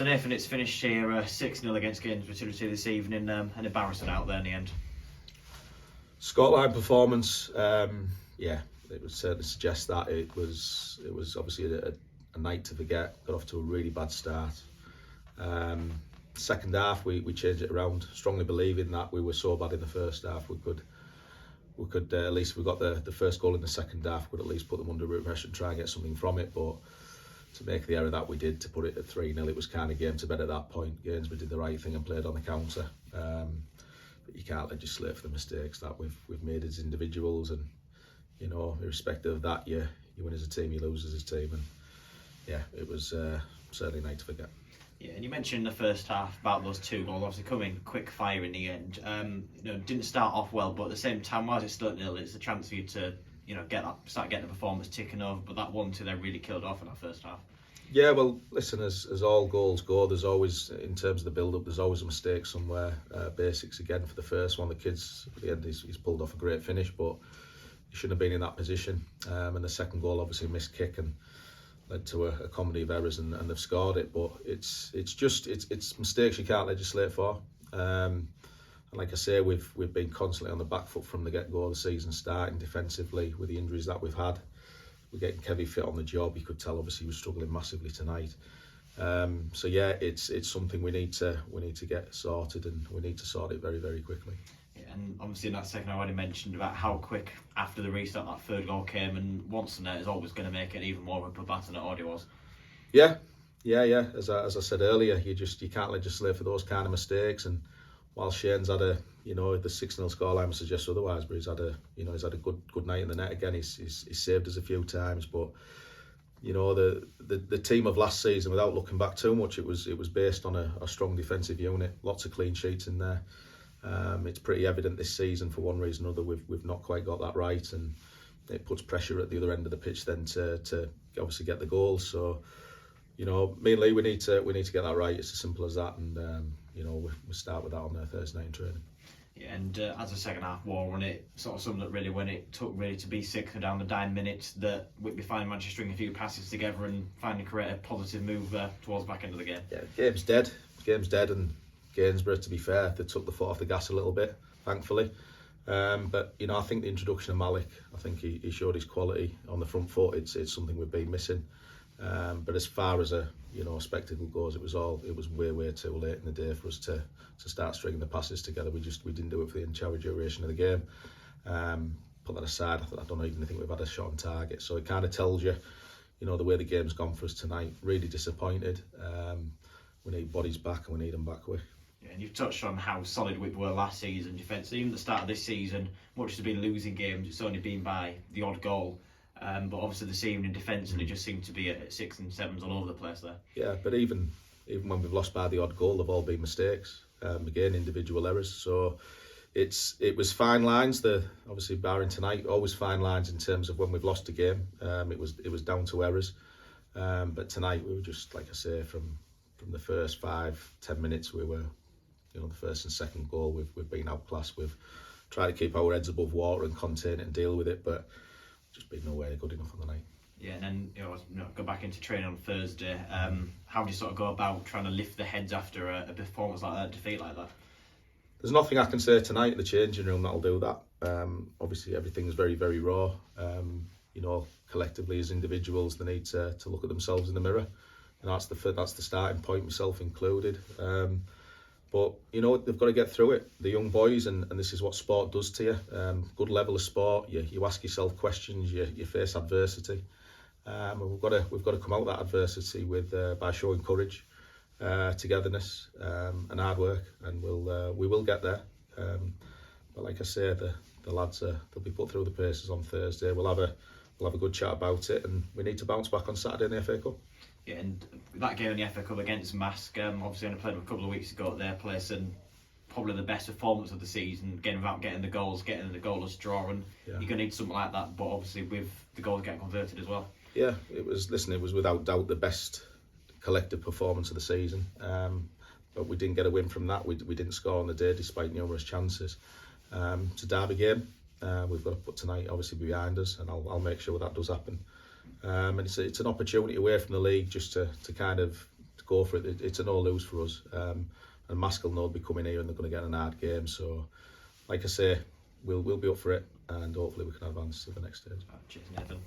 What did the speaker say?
So Nathan, it's finished here 6-0 against Gainsborough Trinity this evening. An embarrassment out there in the end. Scoreline performance, it would certainly suggest that it was obviously a night to forget. Got off to a really bad start. Second half we changed it around, strongly believing that we were so bad in the first half we could at least, if we got the first goal in the second half, would at least put them under pressure and try and get something from it. But to make the error that we did to put it at 3-0, it was kind of game to bed at that point. Gainsborough did the right thing and played on the counter. But you can't legislate for the mistakes that we've made as individuals, and irrespective of that, you win as a team, you lose as a team, and it was certainly a night to forget. Yeah, and you mentioned in the first half about those 2 goals, obviously coming quick fire in the end. Didn't start off well, but at the same time, while it's still at 0, it's a chance for you to start getting the performance ticking over. But that 1-2 they really killed off in that first half. Yeah, well, listen, as all goals go, there's always, in terms of the build-up, there's always a mistake somewhere. Basics again for the first one, the kids, at the end, he's pulled off a great finish, but he shouldn't have been in that position. And the second goal, obviously, missed kick and led to a comedy of errors, and they've scored it. But it's mistakes you can't legislate for. And like I say, we've been constantly on the back foot from the get-go of the season, starting defensively with the injuries that we've had. We're getting Kevy fit on the job. You could tell, obviously, he was struggling massively tonight. It's something we need to get sorted, and we need to sort it very, very quickly. Yeah, and obviously in that second, I already mentioned about how quick after the restart that third goal came, and once the net is always going to make it even more of a bloodbath than it already was. Yeah. As I said earlier, you can't legislate for those kind of mistakes. And while Shane's had the 6-0 scoreline suggests otherwise, but he's had a good night in the net again. He's saved us a few times, but the team of last season, without looking back too much, it was based on a strong defensive unit, lots of clean sheets in there. It's pretty evident this season, for one reason or another, we've not quite got that right, and it puts pressure at the other end of the pitch then to obviously get the goals. So me and Lee, we need to get that right. It's as simple as that, and we start with that on Thursday night in training. Yeah, and as the second half wore on, it sort of summed up really when it took really to be 6 down the 9 minutes that Whitby finally managed to string a few passes together and finally create a positive move towards the back end of the game. Yeah, game's dead, and Gainsborough, to be fair, they took the foot off the gas a little bit, thankfully. But I think the introduction of Malik, I think he showed his quality on the front foot. It's something we've been missing. But as far as a spectacle goes, it was way too late in the day for us to start stringing the passes together. We didn't do it for the entire duration of the game. Put that aside, I don't even think we've had a shot on target. So it kind of tells you, the way the game's gone for us tonight. Really disappointed. We need bodies back, and we need them back quick. Yeah, and you've touched on how solid we were last season defence. Even at the start of this season, much has been losing games. It's only been by the odd goal. But obviously this evening defensively just seemed to be at 6s and 7s all over the place there. Yeah, but even when we've lost by the odd goal, they've all been mistakes. Again, individual errors. So it was fine lines. Obviously barring tonight, always fine lines in terms of when we've lost a game. It was down to errors. But tonight we were just, like I say, from the first 5-10 minutes, we were, the first and second goal, we've been outclassed. We've tried to keep our heads above water and contain it and deal with it, but just been nowhere good enough on the night. Yeah, and then go back into training on Thursday. How do you sort of go about trying to lift the heads after a performance like that, a defeat like that? There's nothing I can say tonight in the changing room that'll do that. Obviously everything's very, very raw. Collectively as individuals, they need to look at themselves in the mirror, and that's the starting point, myself included. But they've got to get through it. The young boys, and this is what sport does to you. Good level of sport. You ask yourself questions. You face adversity. And we've got to come out of that adversity by showing courage, togetherness, and hard work. And we will get there. But like I say, the lads they'll be put through the paces on Thursday. We'll have a good chat about it, and we need to bounce back on Saturday in the FA Cup. Yeah, and that game in the FA Cup against Mask, obviously only played them a couple of weeks ago at their place, and probably the best performance of the season, again without getting the goals, getting the goalless draw, and you're going to need something like that, but obviously with the goals getting converted as well. Yeah, it was without doubt the best collective performance of the season, but we didn't get a win from that. We didn't score on the day despite numerous chances. It's a derby game. We've got to put tonight obviously behind us, and I'll make sure that does happen. And it's an opportunity away from the league just to kind of go for it. It's a no-lose for us. And Maskell know they'll be coming here and they're going to get an hard game. So, like I say, we'll be up for it, and hopefully we can advance to the next stage. Cheers, Nathan.